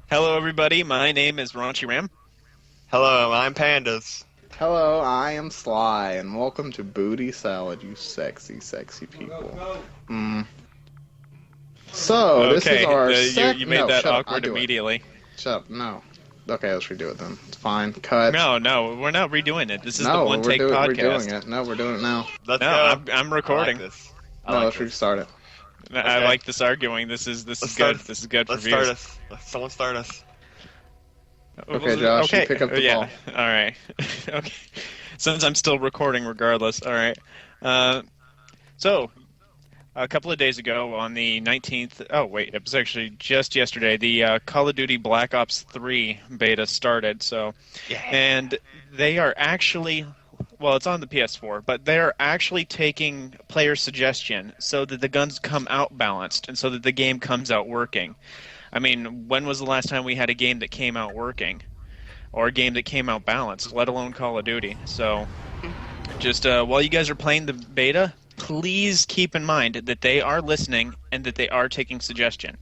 Hello, everybody. My name is Raunchy Ram. Hello, I'm Pandas. Hello, I am Sly, and welcome to Booty Salad, you sexy, sexy people. Mm. So, this is Okay, our you made No, that shut up. I awkward do it. immediately. Shut up. No. Okay, let's redo it then. It's fine. Cut. No, no, we're not redoing it. This is the No, one take we're doing podcast. it. No, we're doing it now. Let's No, go. I'm I like recording. this. I No, like let's this. restart it. I Okay, like this arguing. This is let's start good. us. This is good for Let's start views. us. Someone start us. Okay, Josh, you Okay. pick up the Yeah. ball. All right. Okay. Since I'm still recording, regardless. All right. Uh, so a couple of days ago on the 19th, oh wait, it was actually just yesterday, the Call of Duty Black Ops 3 beta started. So, Yeah. and they are actually, well, it's on the PS4, but they're actually taking player suggestion so that the guns come out balanced and so that the game comes out working. I mean, when was the last time we had a game that came out working or a game that came out balanced, let alone Call of Duty? So, just while you guys are playing the beta, please keep in mind that they are listening and that they are taking suggestion.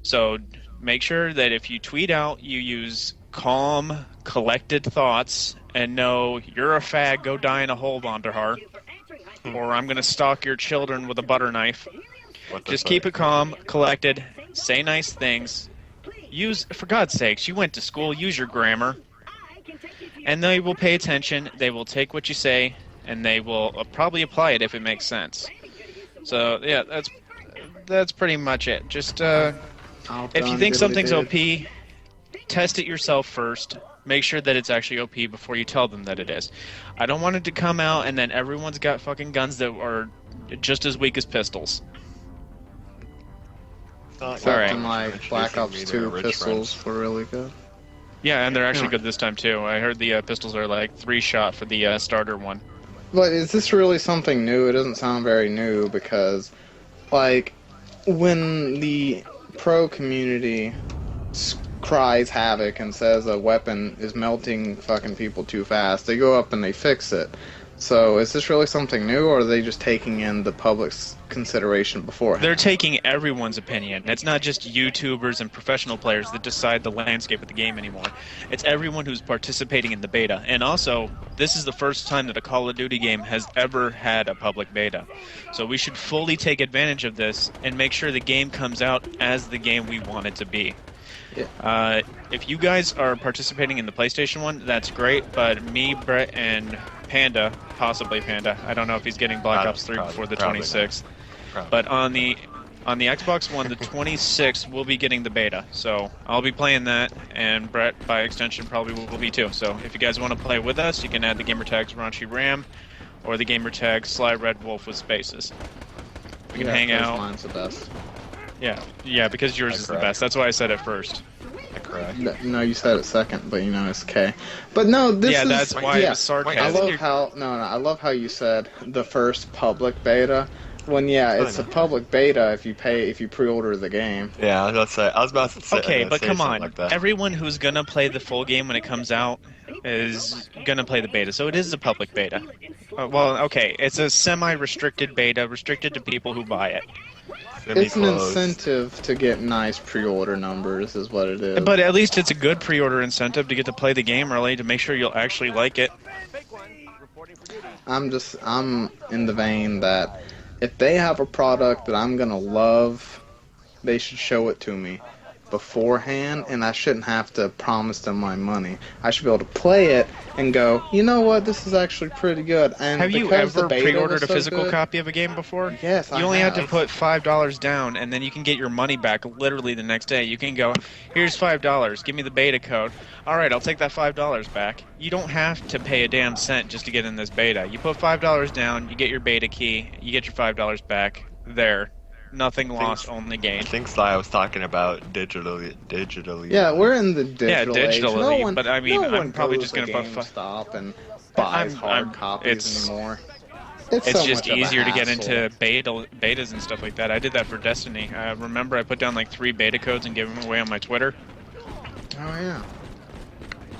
So make sure that if you tweet out, you use calm, collected thoughts and know you're a fag, go die in a hole, Vonderhaar, or I'm going to stalk your children with a butter knife. What the Just fuck? keep it calm, collected, say nice things. Use, for God's sakes, you went to school, use your grammar. And they will pay attention, they will take what you say, and they will probably apply it if it makes sense. So, yeah, that's pretty much it. Just, if you think something's OP, test it yourself first. Make sure that it's actually OP before you tell them that it is. I don't want it to come out and then everyone's got fucking guns that are just as weak as pistols. Except Alright. in my Black Introducing Ops me to 2 rich pistols friends. were really good. Yeah, and they're actually Yeah. good this time too. I heard the pistols are like 3-shot for the starter one. But is this really something new? It doesn't sound very new because, like, when the pro community cries havoc and says a weapon is melting fucking people too fast, they go up and they fix it. So is this really something new, or are they just taking in the public's consideration beforehand? They're taking everyone's opinion. It's not just YouTubers and professional players that decide the landscape of the game anymore. It's everyone who's participating in the beta. And also, this is the first time that a Call of Duty game has ever had a public beta. So we should fully take advantage of this and make sure the game comes out as the game we want it to be. Yeah. If you guys are participating in the PlayStation one, that's great. But me, Brett, and Panda, possibly Panda, I don't know if he's getting Black Ops 3 before the Probably 26th. Probably. But on the Xbox One, the 26th, we'll be getting the beta. So I'll be playing that, and Brett, by extension, probably will be too. So if you guys want to play with us, you can add the gamer tags Raunchy Ram or the gamer tag Sly Red Wolf with spaces. We can hang 'cause out. Mine's the best. Yeah, because yours is the correct. best. That's why I said it first. Correct. No, you said it second, but you know it's K. But no, this Yeah, is that's why it yeah. was I sarcasm. love how I love how you said the first public beta. When it's a public beta if you pre-order the game. Yeah, I was about to say. Okay, but say come something on. Like that. Everyone who's gonna play the full game when it comes out is gonna play the beta, so it is a public beta. Well, okay, it's a semi-restricted beta, restricted to people who buy it. It's an Semi-closed. incentive to get nice pre-order numbers, is what it is. But at least it's a good pre-order incentive to get to play the game early to make sure you'll actually like it. I'm in the vein that if they have a product that I'm gonna love, they should show it to me beforehand, and I shouldn't have to promise them my money. I should be able to play it and go, you know what, this is actually pretty good. And Have you because the ever beta pre-ordered was a so physical good- copy of a game before? Yes, I You only have to have. put $5 down, and then you can get your money back literally the next day. You can go, here's $5, give me the beta code. All right, I'll take that $5 back. You don't have to pay a damn cent just to get in this beta. You put $5 down, you get your beta key, you get your $5 back. There. Nothing lost, only I gained. think Sly was talking about digitally. Yeah, we're in the digital age. digitally, No one, but I mean, no I'm one probably goes just gonna to buy GameStop and buys hard copies anymore. It's so just much of a easier to get hassle. into betas and stuff like that. I did that for Destiny. Remember, I put down like 3 beta codes and gave them away on my Twitter. Oh yeah.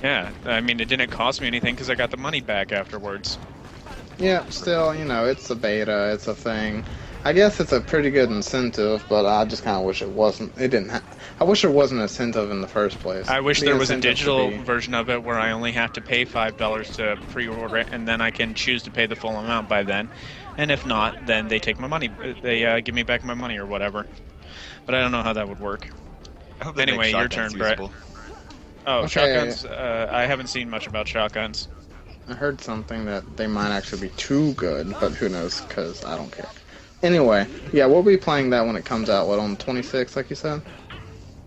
Yeah, I mean, it didn't cost me anything because I got the money back afterwards. Yeah, still, it's a beta, it's a thing. I guess it's a pretty good incentive, but I just kind of wish it wasn't. It didn't. I wish there was an incentive in the first place. I wish The there was a incentive should digital be. version of it where I only have to pay $5 to pre-order it, and then I can choose to pay the full amount by then. And if not, then they take my money. They give me back my money or whatever. But I don't know how that would work. I hope they make Anyway, your shotguns turn, Brett. usable. Oh, Okay, shotguns. I haven't seen much about shotguns. I heard something that they might actually be too good, but who knows? Because I don't care. Anyway, yeah, we'll be playing that when it comes out. What, on the 26th, like you said?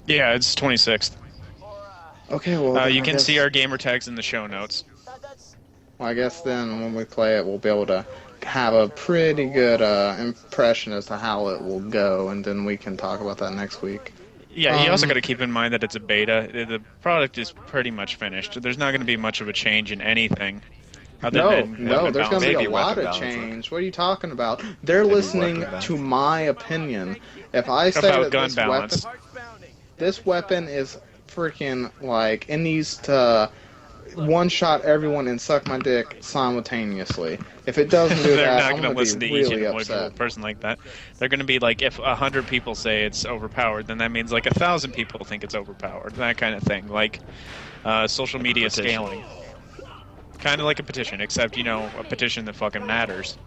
Yeah, it's 26th. Okay, well then You I can guess, see our gamer tags in the show notes. well, I guess then when we play it, we'll be able to have a pretty good impression as to how it will go, and then we can talk about that next week. Yeah, you also Um, got to keep in mind that it's a beta. The product is pretty much finished. There's not going to be much of a change in anything other No, than no, weapon there's going to be Maybe a balancing. lot weapon of balancer. change. What are you talking about? They're Maybe listening weapon to balance. my opinion. If I say About that gun balance. this weapon is freaking like it needs to one shot everyone and suck my dick simultaneously. If it doesn't do They're that, not I'm going to gonna listen be to each really individual upset. person like that. They're going to be like, if 100 people say it's overpowered, then that means like 1,000 people think it's overpowered. That kind of thing. Like social media Petition. scaling. Kind of like a petition, except, a petition that fucking matters.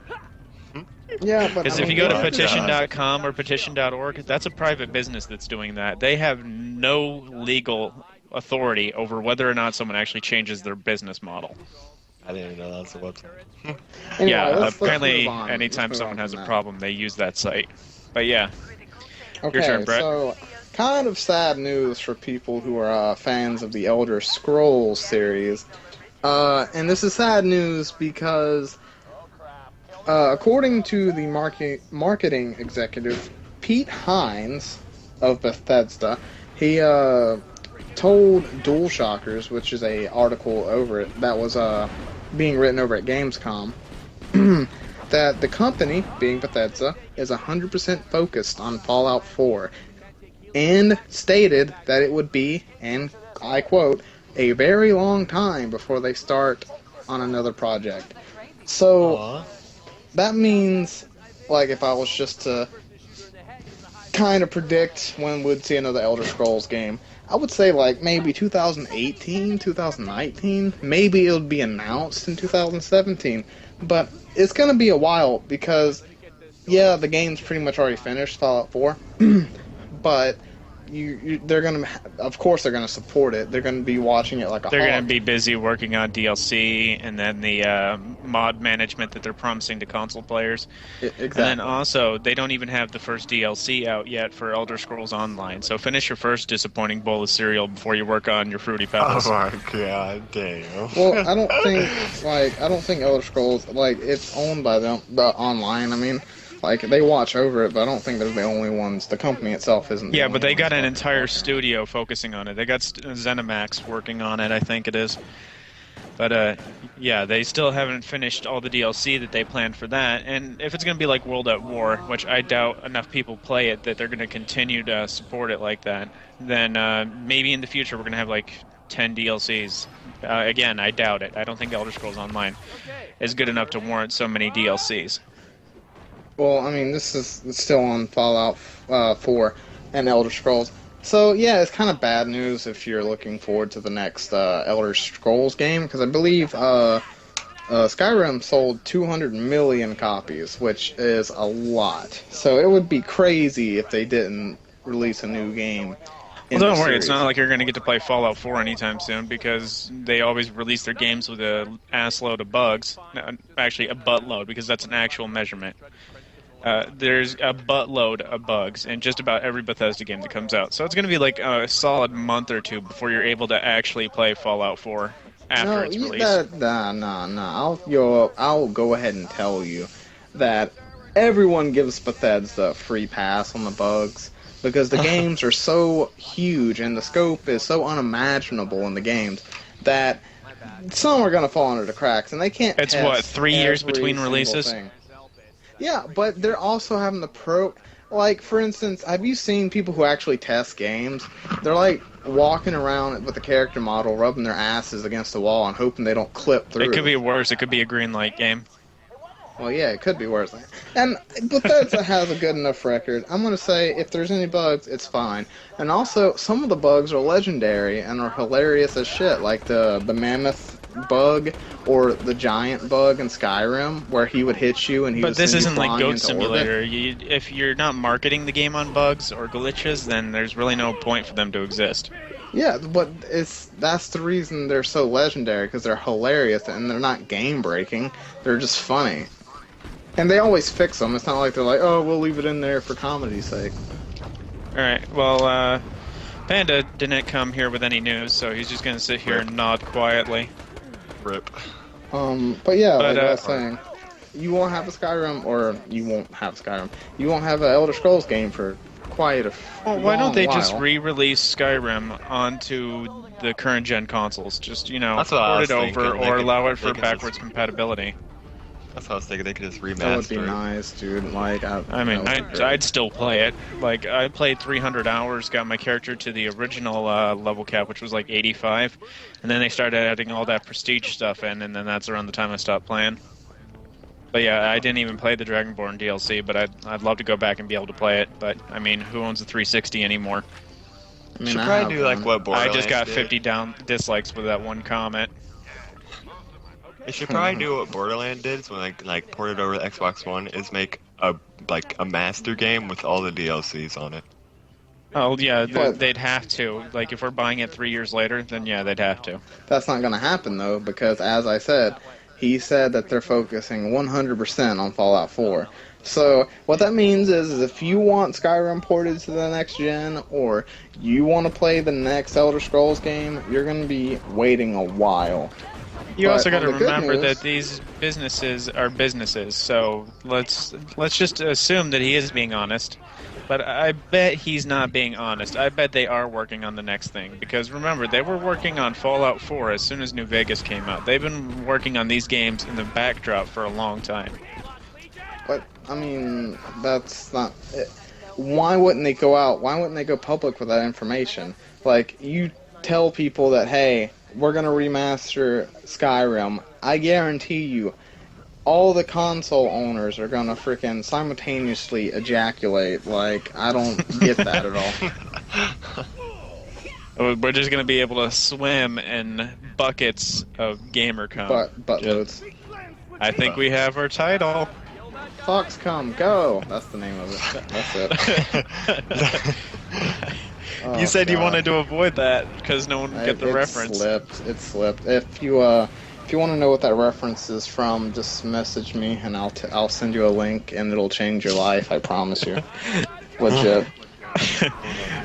Yeah, but Because I if you mean, go to yeah. petition.com or petition.org, that's a private business that's doing that. They have no legal authority over whether or not someone actually changes their business model. I didn't even know that was a website. anyway, Yeah, let's apparently move on. anytime Let's move someone on has from a that. problem, they use that site. But yeah, Okay, turn, Brett. so kind of sad news for people who are fans of the Elder Scrolls series. And this is sad news because, according to the marketing executive, Pete Hines of Bethesda, he told DualShockers, which is a article over it that was being written over at Gamescom, that the company, being Bethesda, is 100% focused on Fallout 4, and stated that it would be, and I quote, a very long time before they start on another project. So Aw. that means, like, if I was just to kind of predict when we'd see another Elder Scrolls game, I would say, like, maybe 2018, 2019. Maybe it would be announced in 2017. But it's going to be a while because, yeah, the game's pretty much already finished, Fallout 4. But they're going to, of course, they're going to support it. They're going to be watching it like a They're going hawk. to be busy working on DLC and then the mod management that they're promising to console players. Exactly. And then also, they don't even have the first DLC out yet for Elder Scrolls Online. So finish your first disappointing bowl of cereal before you work on your Fruity Oh Pebbles. my god, damn. Well, I don't think Elder Scrolls, like, it's owned by them, the online. I mean, like, they watch over it, but I don't think they're the only ones. The company itself isn't. The Yeah, only but they got an ones. entire studio focusing on it. They got ZeniMax working on it, I think it is. But yeah, they still haven't finished all the DLC that they planned for that. And if it's going to be like World at War, which I doubt enough people play it that they're going to continue to support it like that, then maybe in the future we're going to have like 10 DLCs. Again, I doubt it. I don't think Elder Scrolls Online is good enough to warrant so many DLCs. Well, I mean, it's still on Fallout 4 and Elder Scrolls. So, yeah, it's kind of bad news if you're looking forward to the next Elder Scrolls game, because I believe Skyrim sold 200 million copies, which is a lot. So it would be crazy if they didn't release a new game. Well, don't worry. It's not like you're going to get to play Fallout 4 anytime soon because they always release their games with a ass load of bugs. Actually, a buttload because that's an actual measurement. There's a buttload of bugs in just about every Bethesda game that comes out. So it's going to be like a solid month or two before you're able to actually play Fallout 4 after its release. I'll go ahead and tell you that everyone gives Bethesda a free pass on the bugs because the games are so huge and the scope is so unimaginable in the games that some are going to fall under the cracks and they can't. It's test what, 3 years every between single releases? thing. Yeah, but they're also having the like, for instance, have you seen people who actually test games? They're like walking around with the character model, rubbing their asses against the wall and hoping they don't clip through. It could be worse. It could be a green light game. Well, yeah, it could be worse. And Bethesda has a good enough record. I'm gonna say if there's any bugs, it's fine. And also, some of the bugs are legendary and are hilarious as shit, like the mammoth bug or the giant bug in Skyrim, where he would hit you and he But would this send you isn't like flying Goat into Simulator. orbit. If you're not marketing the game on bugs or glitches, then there's really no point for them to exist. Yeah, but that's the reason they're so legendary, because they're hilarious and they're not game breaking. They're just funny. And they always fix them. It's not like they're like, oh, we'll leave it in there for comedy's sake. Alright, well, Panda didn't come here with any news, so he's just gonna sit here and nod quietly. Rip. But yeah, But, like I was saying, you won't have a Skyrim, or you won't have Skyrim. You won't have an Elder Scrolls game for quite a Well, why don't they just while. re-release Skyrim onto the current gen consoles? Just, That's what I port was it over thinking. They or could- allow it they for could backwards just- compatibility. That's what I was thinking. They could just remaster. That would be nice, dude. Like, I mean, that would be great. I'd still play it. Like, I played 300 hours, got my character to the original level cap, which was like 85, and then they started adding all that prestige stuff in, and then that's around the time I stopped playing. But yeah, I didn't even play the Dragonborn DLC, but I'd love to go back and be able to play it. But I mean, who owns a 360 anymore? I mean, Should I probably have do like one. what Borderlands I just got did. 50 dislikes with that one comment. They should probably do what Borderlands did when like ported over to Xbox One, is make a master game with all the DLCs on it. Oh yeah, But- they'd have to. Like, if we're buying it 3 years later, then yeah, they'd have to. That's not going to happen, though, because as I said, he said that they're focusing 100% on Fallout 4. So what that means is if you want Skyrim ported to the next gen, or you want to play the next Elder Scrolls game, you're going to be waiting a while. You But also got to on the good remember news- that these businesses are businesses, so let's just assume that he is being honest. But I bet he's not being honest. I bet they are working on the next thing, because remember, they were working on Fallout 4 as soon as New Vegas came out. They've been working on these games in the backdrop for a long time. But, I mean, that's not... Why wouldn't they go out? Why wouldn't they go public with that information? Like, you tell people that, hey, we're going to remaster Skyrim. I guarantee you, all the console owners are going to freaking simultaneously ejaculate. Like, I don't get that at all. We're just going to be able to swim in buckets of gamer cum. Buttloads. I think we have our title. Foxcom, go! That's the name of it. That's it. Oh, You said you God. wanted to avoid that because no one would get the It reference. It slipped. If you want to know what that reference is from, just message me and I'll send you a link and it'll change your life. I promise you. Legit.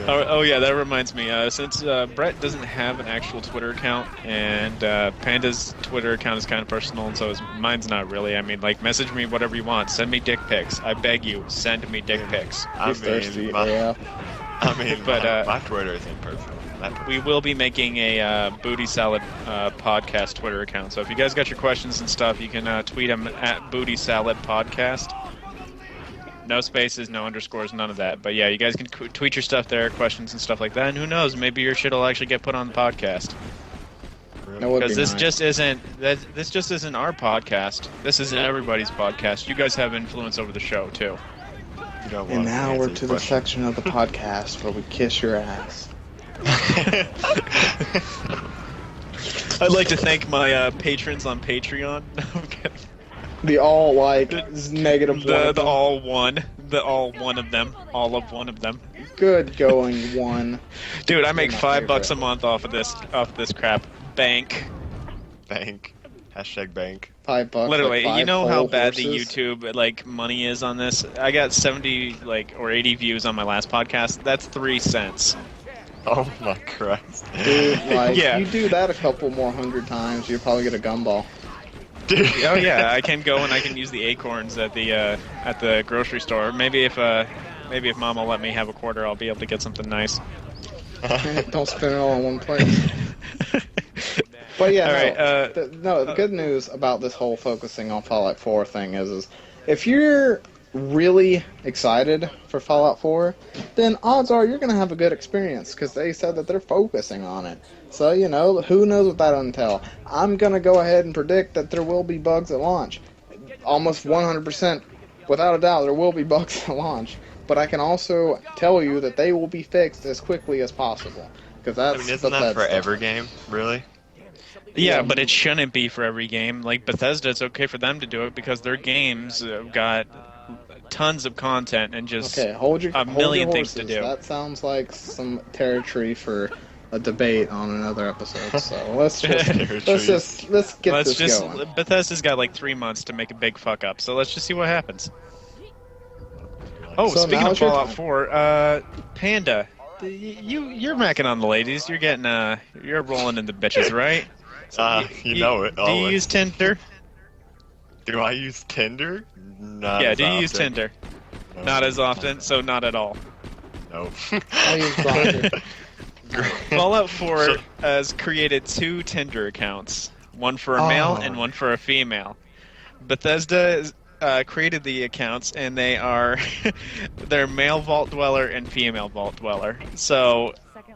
Oh yeah, that reminds me. Since Brett doesn't have an actual Twitter account, and Panda's Twitter account is kind of personal, and so mine's not really. I mean, like, message me whatever you want. Send me dick pics. I beg you, send me dick pics. He's thirsty. Yeah. But, my Twitter isn't personal. We will be making a Booty Salad podcast Twitter account. So if you guys got your questions and stuff, you can tweet them at Booty Salad Podcast. No spaces, no underscores, none of that. But yeah, you guys can tweet your stuff there, questions and stuff like that. And who knows, maybe your shit will actually get put on the podcast. That would Because be this nice. just isn't our podcast. This isn't everybody's podcast. You guys have influence over the show too. You don't want And now we're answer to the questions. section of the podcast where we kiss your ass. I'd like to thank my patrons on Patreon. The all negative one. the all one of them, all of one of them. Good going one. Dude, I make You're my $5 a favorite. month off of this crap. Bank. Bank. Hashtag bank. $5. Literally, like you know how bad the horses. YouTube money is on this. I got 70 or 80 views on my last podcast. That's 3 cents. Oh my Christ. Dude, Yeah. you do that a couple more 100 times, you'll probably get a gumball. Dude. Oh yeah, I can go and I can use the acorns at the grocery store. Maybe if Mom will let me have a quarter, I'll be able to get something nice. Don't spend it all in one place. But yeah, All right, the good news about this whole focusing on Fallout 4 thing is if you're really excited for Fallout 4, then odds are you're going to have a good experience because they said that they're focusing on it. So, who knows what that'll entail. I'm going to go ahead and predict that there will be bugs at launch. almost 100%, without a doubt, there will be bugs at launch. But I can also tell you that they will be fixed as quickly as possible. Because I that's mean, isn't that for Bethesda. every game, really? Yeah, but it shouldn't be for every game. Like Bethesda, it's okay for them to do it because their games have got tons of content and just Okay, hold your a million things horses. to do. That sounds like some territory for a debate on another episode. So let's get Let's this just going. Bethesda's got like 3 months to make a big fuck up, so let's just see what happens. Oh, So speaking now of it's your Fallout time. 4, Panda, you're macking on the ladies. You're getting you're rolling in the bitches, right? You know it. Do you Always. use Tinder? Do I use Tinder? Not Yeah, as do you use often. Tinder? No. Not as often, so not at all. Nope. I use Grindr. Fallout 4 So- has created 2 Tinder accounts, one for a male Oh. and one for a female. Bethesda created the accounts, and they are they're male vault dweller and female vault dweller. So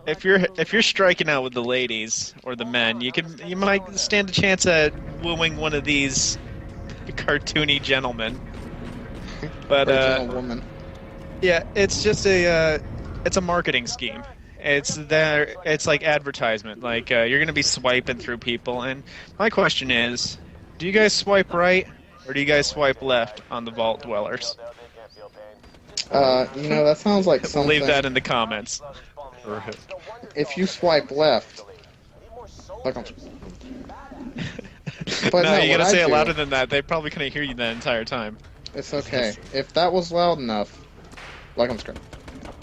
if you're striking out with the ladies or the men, you might stand a chance at wooing one of these cartoony gentlemen. But Original woman. yeah, it's just it's a marketing scheme. It's like advertisement. Like you're gonna be swiping through people, and my question is, do you guys swipe right or do you guys swipe left on the Vault Dwellers? That sounds like something. Leave that in the comments. If you swipe left, like, but no, no, you what gotta I say it do- louder than that. They probably couldn't hear you the entire time. It's okay. If that was loud enough, like I'm screaming.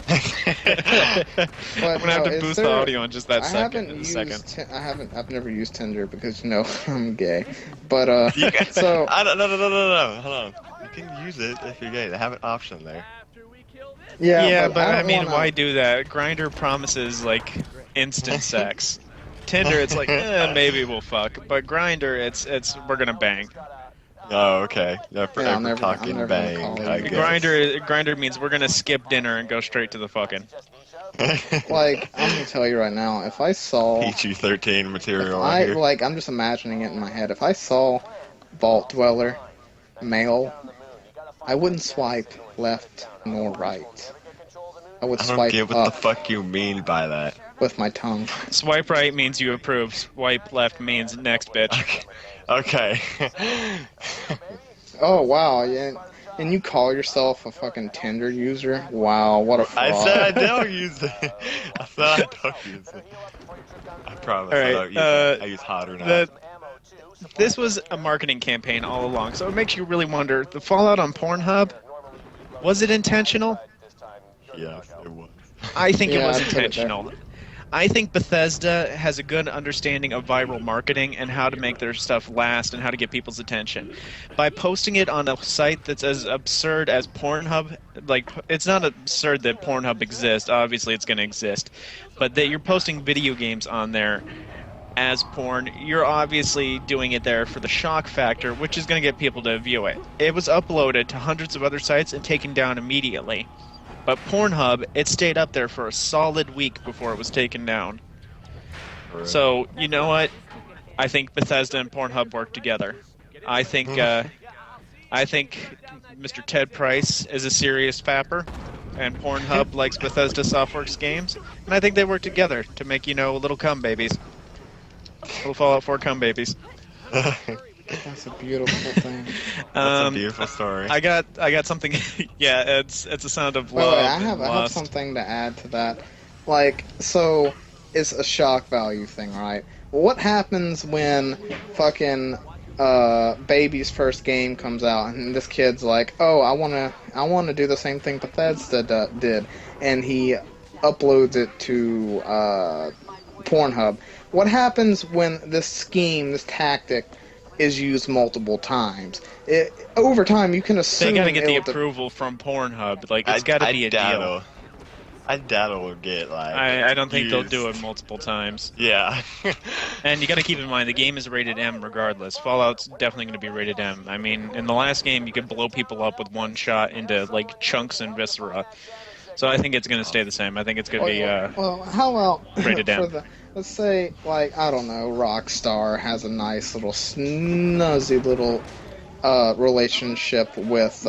I'm gonna have to boost the audio in just that I second. haven't In a used. second. I've never used Tinder because I'm gay. But You can, so no. Hold on. You can use it if you're gay. They have an option there. yeah, But I I don't mean, wanna- why do that? Grinder promises like instant sex. Tinder, it's like maybe we'll fuck, but Grinder, it's we're gonna bang. Oh, okay. Yeah, for Yeah, I'm never talking gonna bang, call I you. guess. Grinder means we're gonna skip dinner and go straight to the fucking. Like, I'm gonna tell you right now, if I saw, PG-13 material I right here. like, I'm just imagining it in my head. If I saw Vault Dweller, male, I wouldn't swipe left nor right. I would I don't swipe get what up the fuck you mean by that. with my tongue. Swipe right means you approve. Swipe left means next bitch. Okay. Oh wow, yeah. And you call yourself a fucking Tinder user? Wow, what a fraud. I said I don't use it. I said I don't use it. I promise All I right, don't use it. I use hot or not. This was a marketing campaign all along, so it makes you really wonder: the fallout on Pornhub, was it intentional? Yes, it was. I think it Yeah, was I'd put it there. intentional. I think Bethesda has a good understanding of viral marketing and how to make their stuff last and how to get people's attention. By posting it on a site that's as absurd as Pornhub, like, it's not absurd that Pornhub exists, obviously it's going to exist, but that you're posting video games on there as porn, you're obviously doing it there for the shock factor, which is going to get people to view it. It was uploaded to hundreds of other sites and taken down immediately. But Pornhub, it stayed up there for a solid week before it was taken down. So, you know what? I think Bethesda and Pornhub work together. I think Mr. Ted Price is a serious fapper, and Pornhub likes Bethesda Softworks games, and I think they work together to make, little cum babies. Little Fallout 4 cum babies. That's a beautiful thing. That's a beautiful story. I got something. Yeah, it's a sound of Wait, love. I have and lust. something to add to that. Like, so it's a shock value thing, right? What happens when fucking baby's first game comes out and this kid's like, "Oh, I wanna do the same thing Bethesda did," and he uploads it to Pornhub. What happens when this scheme, this tactic, is used multiple times? Over time, you can assume They gotta get the it'll- approval from Pornhub. Like, it's gotta be a deal. I doubt it'll get like. I don't think they'll do used. it multiple times. Yeah. And you gotta keep in mind, the game is rated M regardless. Fallout's definitely gonna be rated M. I mean, in the last game, you could blow people up with one shot into, like, chunks and viscera. So I think it's gonna stay the same. I think it's gonna be, Well, how about rated for M. let's say, like, I don't know, Rockstar has a nice little snazzy little relationship with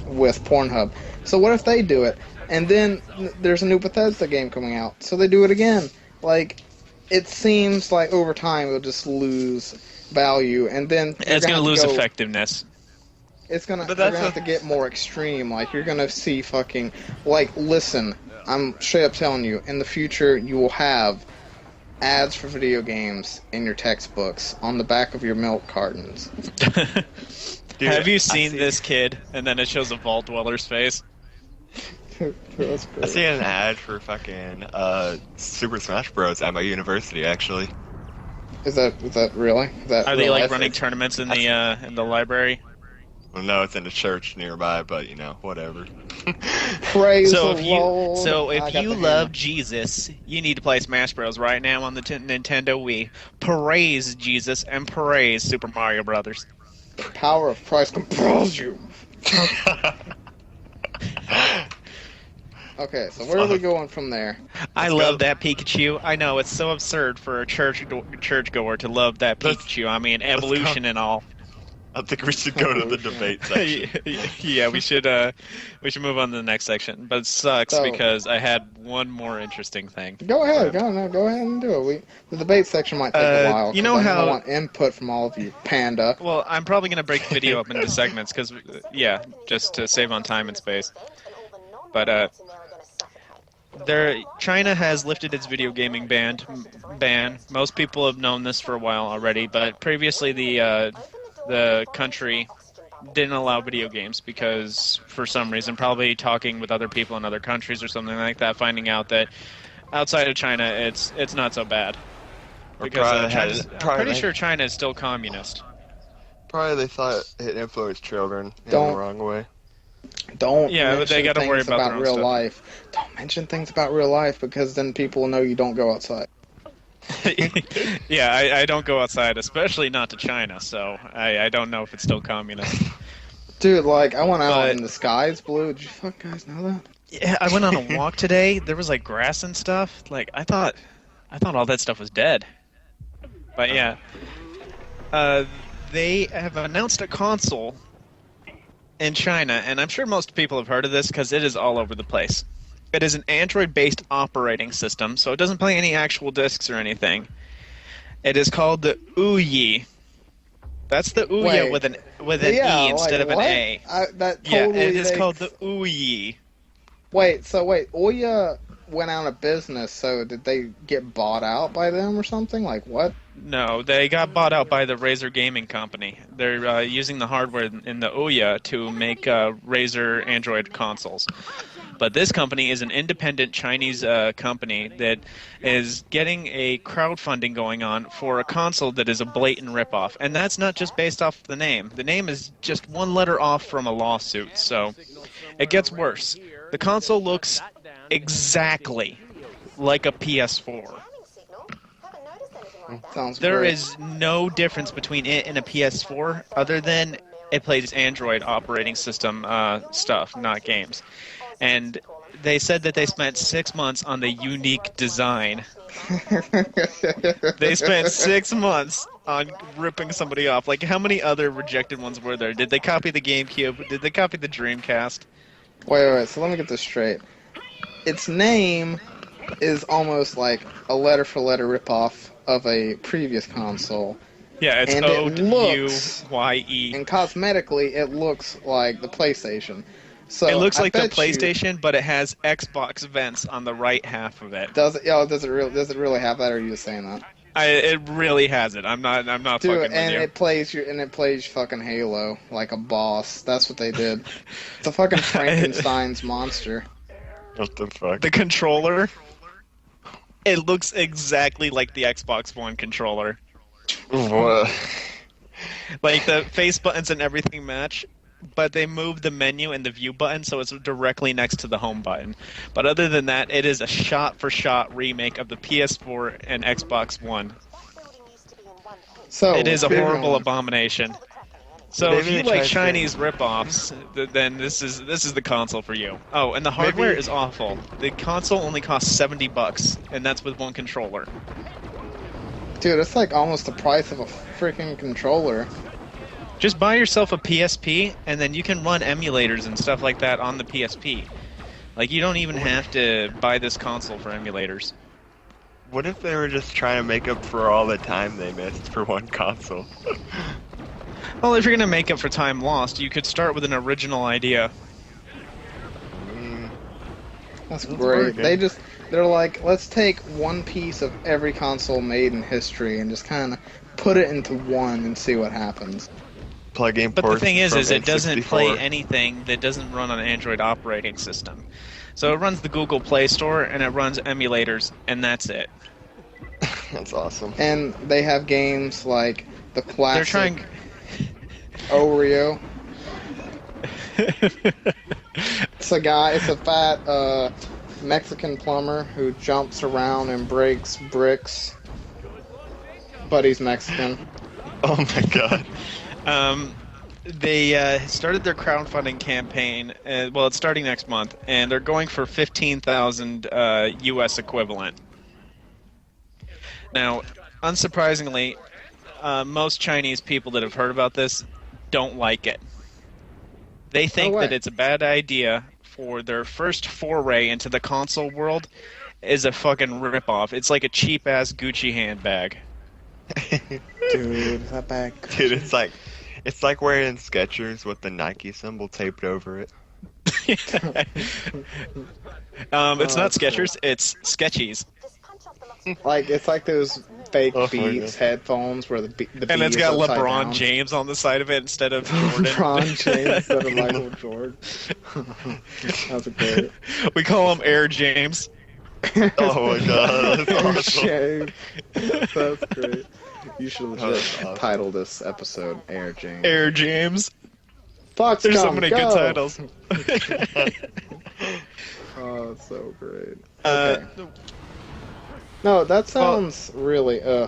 Pornhub. So what if they do it? And then there's a new Bethesda game coming out, so they do it again. Like, it seems like over time it'll just lose value, and then It's going to lose effectiveness. It's gonna have to get more extreme. Like, you're gonna see fucking, like, listen, I'm straight up telling you, in the future you will have ads for video games in your textbooks on the back of your milk cartons. Dude, Have you seen this kid? And then it shows a Vault Dweller's face. That's I great. see an ad for fucking Super Smash Bros. At my university, actually. Is that really? Is that Are they real like life? running tournaments in the library? Well, no, it's in a church nearby, but you know, whatever. Praise So the if you Lord. so I if got you the love hammer. Jesus, you need to play Smash Bros. Right now on the Nintendo Wii. Praise Jesus and praise Super Mario Brothers. The power of Christ compels you. Okay, so where are we going from there? I Let's love go. that Pikachu. I know it's so absurd for a churchgoer to love that Let's- Pikachu. I mean, go. evolution and all. I think we should go to the debate section. Yeah, we should move on to the next section. But it sucks So- because I had one more interesting thing. Go ahead, go ahead and do it. The debate section might take a while. You know 'cause I how- want input from all of you, panda. Well, I'm probably going to break the video up into segments because, yeah, just to save on time and space. But China has lifted its video gaming ban. Most people have known this for a while already, but previously the country didn't allow video games because, for some reason, probably talking with other people in other countries or something like that, finding out that outside of China, it's not so bad. Or Because probably I'm pretty sure China is still communist. Probably they thought it influenced children in Don't- the wrong way. Don't Yeah, but they mention gotta worry things about their own real stuff. life. Don't mention things about real life because then people will know you don't go outside. Yeah, I don't go outside, especially not to China, so I don't know if it's still communist. Dude, like, I went out But- and the sky's blue. Did you fuck guys know that? Yeah, I went on a walk today. There was like grass and stuff. Like I thought all that stuff was dead. But yeah, they have announced a console in China, and I'm sure most people have heard of this because it is all over the place. It is an Android-based operating system, so it doesn't play any actual discs or anything. It is called the Ouyi. That's the Ouya Wait. with an E instead of an what? A. That Yeah, totally it is makes- called the Ouyi. Wait, Ouya went out of business, so did they get bought out by them or something? Like, what? No, they got bought out by the Razer Gaming Company. They're using the hardware in the Ouya to make Razer Android consoles. But this company is an independent Chinese company that is getting a crowdfunding going on for a console that is a blatant ripoff. And that's not just based off the name. The name is just one letter off from a lawsuit, so it gets worse. The console looks exactly like a PS4. Sounds There great. is no difference between it and a PS4 other than it plays Android operating system stuff, not games. And they said that they spent 6 months on the unique design. They spent 6 months on ripping somebody off. Like, how many other rejected ones were there? Did they copy the GameCube? Did they copy the Dreamcast? Wait, so let me get this straight. Its name is almost like a letter-for-letter ripoff of a previous console. Yeah, it's And it looks- OUYE. And cosmetically, it looks like the PlayStation. So It looks I like the bet you- PlayStation, but it has Xbox vents on the right half of it. Does it really have that, or are you just saying that? It really has it. I'm not Dude, fucking with and you. it plays fucking Halo like a boss. That's what they did. It's a fucking Frankenstein's monster. What the fuck? The controller, it looks exactly like the Xbox One controller. What? Like the face buttons and everything match, but they moved the menu and the view button so it's directly next to the home button. But other than that, it is a shot-for-shot remake of the PS4 and Xbox One. So It is a speaking horrible of- abomination. So Maybe if you they like tried Chinese ripoffs, then this is the console for you. Oh, and the hardware Maybe- is awful. The console only costs $70, and that's with one controller. Dude, it's like almost the price of a freaking controller. Just buy yourself a PSP, and then you can run emulators and stuff like that on the PSP. Like, you don't even have to buy this console for emulators. What if they were just trying to make up for all the time they missed for one console? Well, if you're gonna make up for time lost, you could start with an original idea. Mm, That's That's great. working. They're like, let's take one piece of every console made in history and just kind of put it into one and see what happens. Plug-in But the ports thing from is it doesn't play N64. anything that doesn't run on an Android operating system. So it runs the Google Play Store, and it runs emulators, and that's it. That's awesome. And they have games like the They're classic trying... Oreo. It's a fat Mexican plumber who jumps around and breaks bricks, but he's Mexican. Oh my god. They started their crowdfunding campaign. Well, it's starting next month, and they're going for 15,000 U.S. equivalent. Now, unsurprisingly, most Chinese people that have heard about this don't like it. They think way. that it's a bad idea for their first foray into the console world is a fucking ripoff. It's like a cheap-ass Gucci handbag. Dude, is that bad? Dude, it's like wearing Skechers with the Nike symbol taped over it. It's not that's cool. Skechers, it's Sketchies. Like it's like those fake Oh my Beats God. headphones where the And it's beat got is upside LeBron down. James on the side of it instead of Jordan. LeBron James instead of Michael Jordan. That's great. We call him Air James. Oh my god, that's Air awesome. James. That's great. You should legit That's awesome. title this episode Air James. Air James. Fox, There's so come, many go! good titles. Oh, it's so great. Uh, No, that sounds really I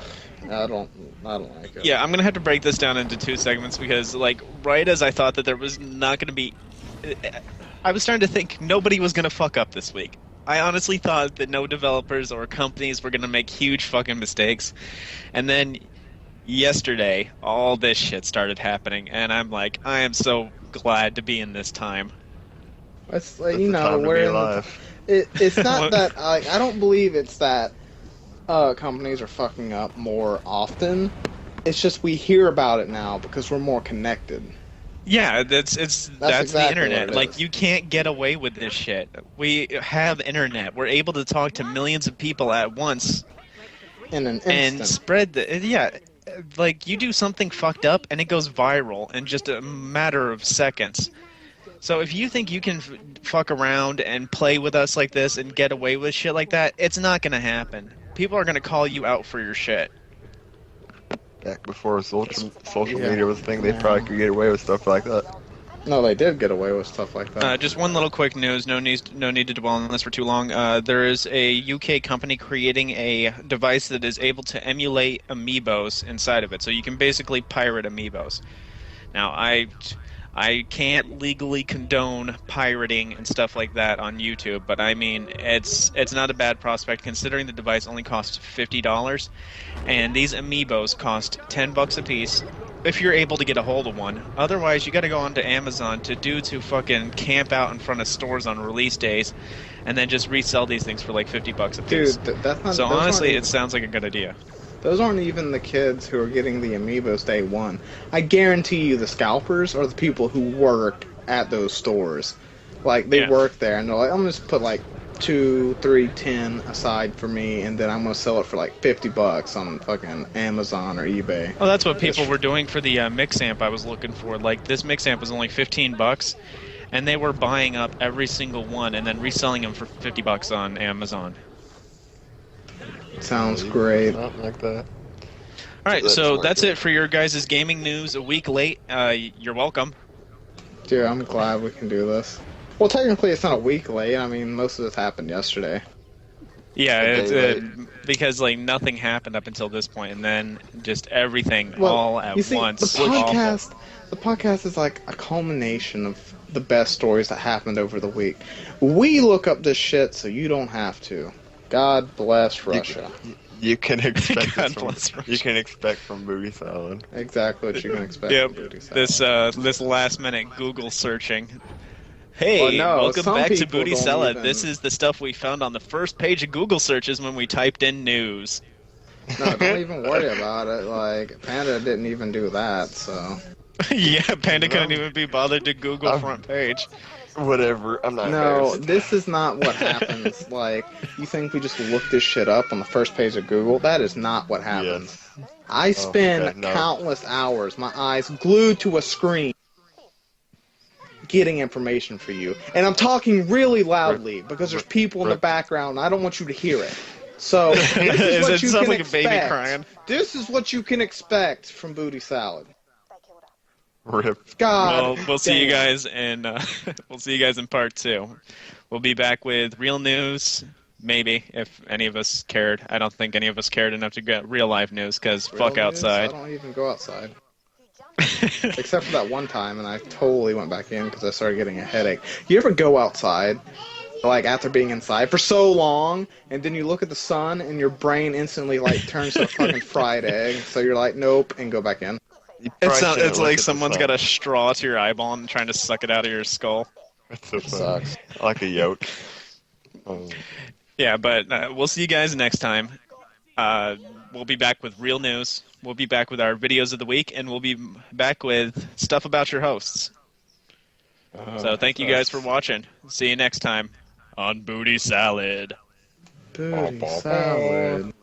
don't like it. Yeah, I'm gonna have to break this down into two segments because, like, right as I thought that there was not gonna be, I was starting to think nobody was gonna fuck up this week. I honestly thought that no developers or companies were gonna make huge fucking mistakes, and then yesterday all this shit started happening, and I'm like, I am so glad to be in this time. It's like, That's you the know, time to we're be in the, alive. it's not that I don't believe it's that companies are fucking up more often. It's just we hear about it now because we're more connected. Yeah, that's exactly the internet. what it Like, is. you can't get away with this shit. We have internet. We're able to talk to millions of people at once In an and instant. spread the like, you do something fucked up and it goes viral in just a matter of seconds. So if you think you can fuck around and play with us like this and get away with shit like that, it's not gonna happen. People are gonna call you out for your shit. Back before social Yeah. media was a thing, they probably could get away with stuff like that. No, they did get away with stuff like that. Just one little quick news. No need to dwell on this for too long. There is a UK company creating a device that is able to emulate amiibos inside of it, so you can basically pirate amiibos. Now, I can't legally condone pirating and stuff like that on YouTube, but I mean, it's not a bad prospect considering the device only costs $50, and these amiibos cost $10 a piece if you're able to get a hold of one. Otherwise, you got to go onto Amazon to dudes who fucking camp out in front of stores on release days, and then just resell these things for like $50 a piece. Dude, that's not. So those honestly, aren't it sounds like a good idea. those aren't even the kids who are getting the amiibos day one. I guarantee you, the scalpers are the people who work at those stores. Like they Yeah. work there, and they're like, I'm gonna just put like 2, 3, 10 aside for me, and then I'm gonna sell it for like $50 on fucking Amazon or eBay. Well, that's what people were doing for the mix amp I was looking for. Like, this mix amp was only $15, and they were buying up every single one and then reselling them for $50 on Amazon. Sounds great. Something like that. All right, That's so smart, that's yeah. it for your guys' gaming news. A week late. You're welcome. Dude, I'm glad we can do this. Well, technically, it's not a week late. I mean, most of this happened yesterday. Yeah, A it's, day because like nothing happened up until this point, and then just everything Well, all at you see, once. the podcast is like a culmination of the best stories that happened over the week. We look up this shit so you don't have to. God bless Russia. You can expect God this from bless Russia. you can expect from Booty Salad. Exactly what you can expect Yep. from Booty Salad. This last minute Google searching. Well, Hey, no, welcome some back to people Booty don't Salad. even. This is the stuff we found on the first page of Google searches when we typed in news. No, don't even worry about it. Like, Panda didn't even do that, so. Yeah, Panda couldn't No. even be bothered to Google I'm- front page. Whatever. I'm not No, embarrassed. this is not what happens. Like, you think we just look this shit up on the first page of Google? That is not what happens. Yes. I spend God, no. countless hours, my eyes glued to a screen, getting information for you. And I'm talking really loudly because there's people in the background and I don't want you to hear it. So, this is Does what it you sound can like a baby expect. crying? This is what you can expect from Booty Salad. Rip. God. Well, we'll see you damn. guys in we'll see you guys in part 2. We'll be back with real news, maybe if any of us cared. I don't think any of us cared enough to get real live news because Real fuck news? outside. I don't even go outside. Except for that one time, and I totally went back in because I started getting a headache. You ever go outside, like after being inside for so long, and then you look at the sun, and your brain instantly like turns to a fucking fried egg? So you're like, nope, and go back in. You probably shouldn't It's look like at the someone's sun. got a straw to your eyeball and trying to suck it out of your skull. It's so It funny. sucks. Like a yolk. Yeah, but we'll see you guys next time. We'll be back with real news. We'll be back with our videos of the week, and we'll be back with stuff about your hosts. So thank you guys for watching. See you next time on Booty Salad. Booty Salad.